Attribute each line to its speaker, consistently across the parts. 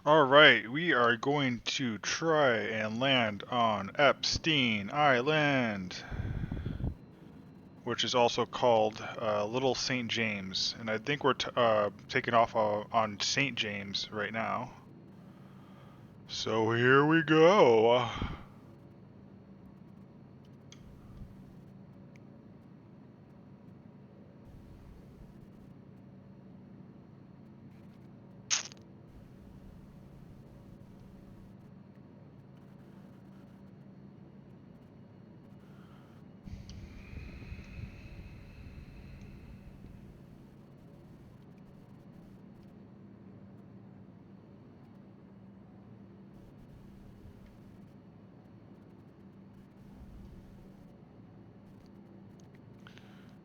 Speaker 1: Alright, we are going to try and land on Epstein Island, which is also called Little St. James. And I think we're taking off on St. James right now. So here we go.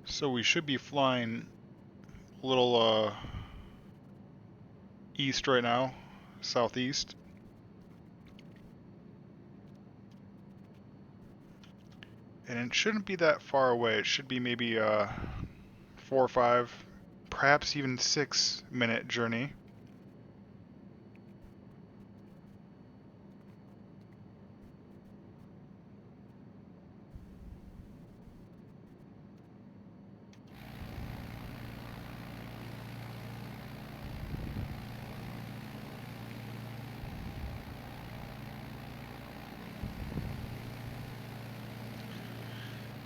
Speaker 1: So we should be flying a little east right now, southeast. And it shouldn't be that far away. It should be maybe 4 or 5, perhaps even 6 minute journey.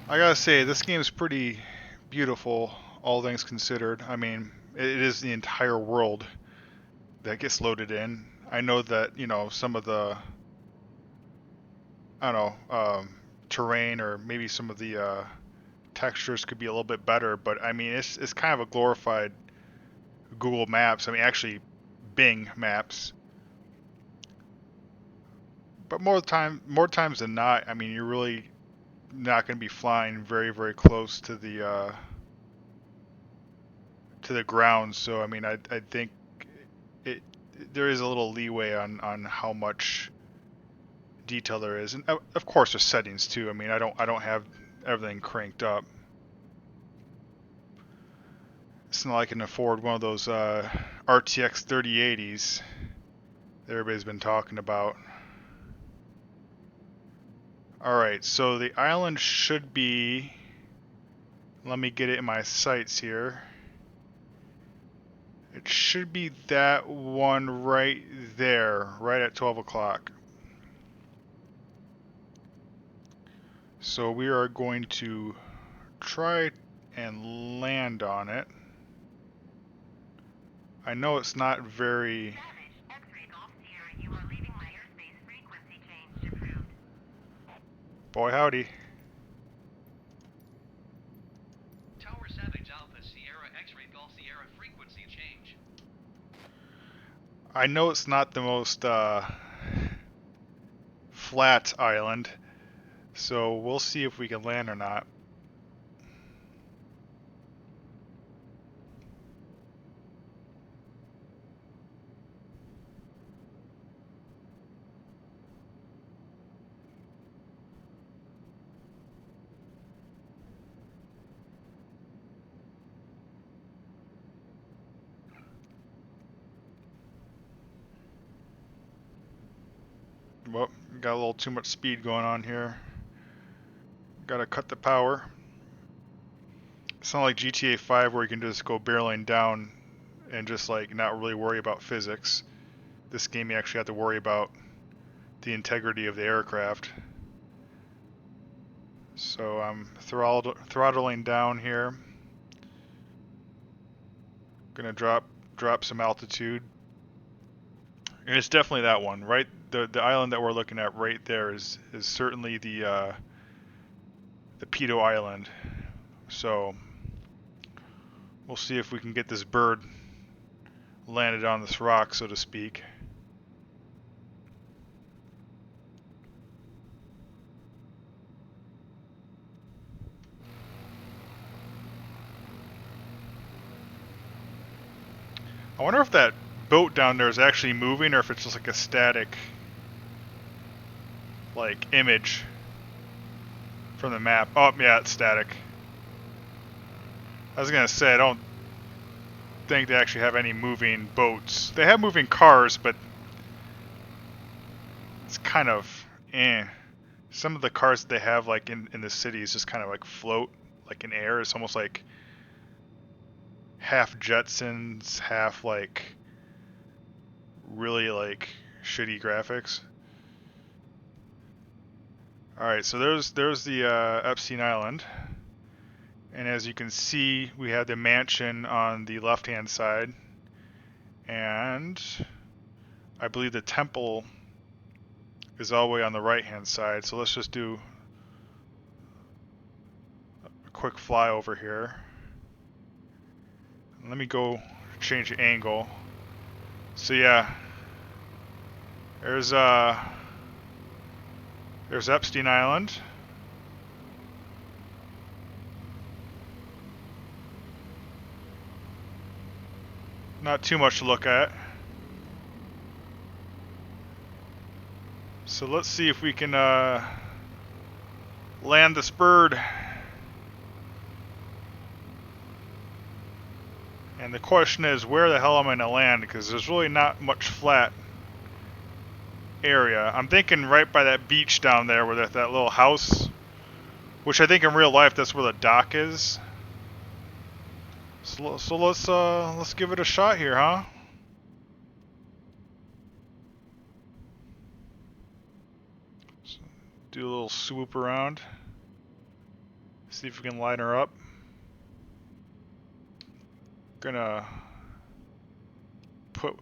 Speaker 1: I gotta say, this game is pretty beautiful, all things considered. I mean, it is the entire world that gets loaded in. I know that, some of the, I don't know, terrain or maybe some of the textures could be a little bit better, but I mean, it's kind of a glorified Google Maps. I mean, actually, Bing Maps. But more times than not, I mean, you're really not going to be flying very, very close to the ground. So I mean, I think it there is a little leeway on how much detail there is, and of course there's settings too. I mean, I don't have everything cranked up. It's not like I can afford one of those RTX 3080s that everybody's been talking about. All right, so the island should be. Let me get it in my sights here. It should be that one right there, right at 12 o'clock. So we are going to try and land on it. I know it's not very... Boy howdy.
Speaker 2: Tower Savage Alpha Sierra X-ray Golf Sierra frequency change.
Speaker 1: I know it's not the most flat island, so we'll see if we can land or not. Well, got a little too much speed going on here. Gotta cut the power. It's not like GTA 5 where you can just go barreling down and just like not really worry about physics. This game you actually have to worry about the integrity of the aircraft. So I'm throttling down here. Gonna drop some altitude. And it's definitely that one, right? The island that we're looking at right there is certainly the Pedo Island. So we'll see if we can get this bird landed on this rock, so to speak. I wonder if that boat down there is actually moving or if it's just like a static like image from the map. Oh yeah, it's static. I was gonna say I don't think they actually have any moving boats. They have moving cars, but kind of some of the cars that they have like in the cities just kind of like float like in air. It's almost like half Jetsons, half like really like shitty graphics. Alright, so there's the Epstein Island. And as you can see, we have the mansion on the left-hand side. And I believe the temple is all the way on the right-hand side. So let's just do a quick flyover here. Let me go change the angle. So yeah, there's Epstein Island. Not too much to look at. So let's see if we can land this bird. And the question is, where the hell am I going to land? Because there's really not much flat area. I'm thinking right by that beach down there where that little house, which I think in real life that's where the dock is. So let's give it a shot here, huh? So do a little swoop around. See if we can line her up. Gonna put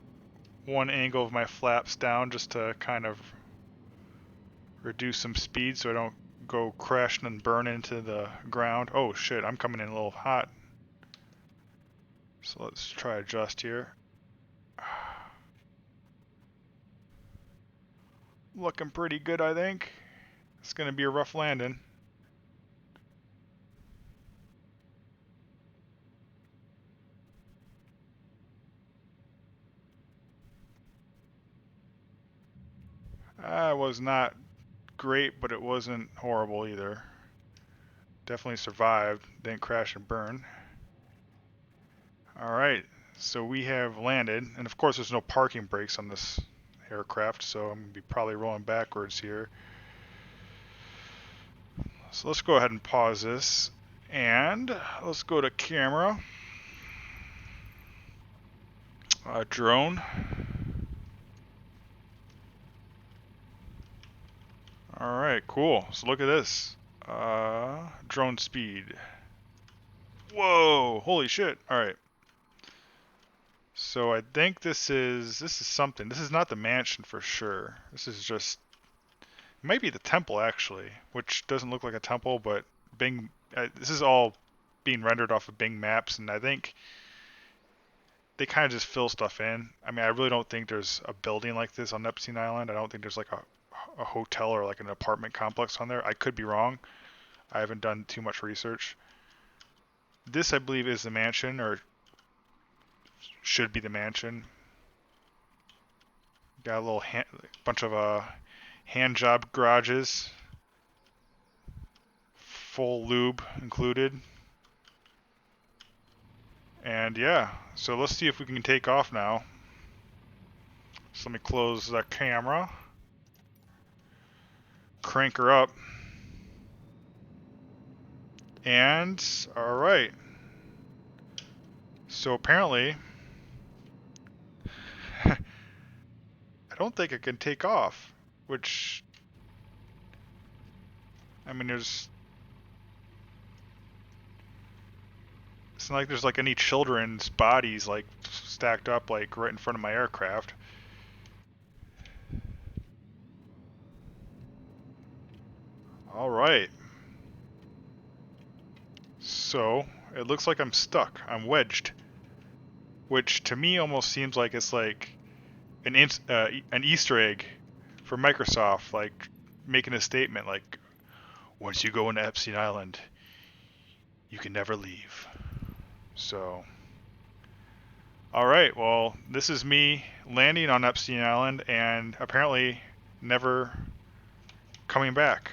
Speaker 1: one angle of my flaps down just to kind of reduce some speed so I don't go crashing and burn into the ground. Oh shit, I'm coming in a little hot. So let's try adjust here. Looking pretty good, I think. It's gonna be a rough landing. It was not great, but it wasn't horrible either. Definitely survived. Didn't crash and burn. Alright, so we have landed. And of course there's no parking brakes on this aircraft, so I'm going to be probably rolling backwards here. So let's go ahead and pause this. And let's go to camera. Drone. Alright, cool. So look at this. Drone speed. Whoa! Holy shit. Alright. So I think this is something. This is not the mansion for sure. This is just, it might be the temple actually, which doesn't look like a temple, but Bing, this is all being rendered off of Bing Maps, and I think they kind of just fill stuff in. I mean, I really don't think there's a building like this on Epstein Island. I don't think there's like a hotel or like an apartment complex on there. I could be wrong. I haven't done too much research. This, I believe, is the mansion, or should be the mansion. Got a little bunch of hand job garages, full lube included, and yeah. So let's see if we can take off now. So let me close the camera, crank her up, and all right. So apparently, I don't think it can take off, which, I mean, it's not like there's like any children's bodies like stacked up like right in front of my aircraft. All right. So it looks like I'm stuck. I'm wedged, which to me almost seems like it's like an Easter egg for Microsoft, like making a statement like, once you go into Epstein Island, you can never leave. So, alright, well, this is me landing on Epstein Island and apparently never coming back.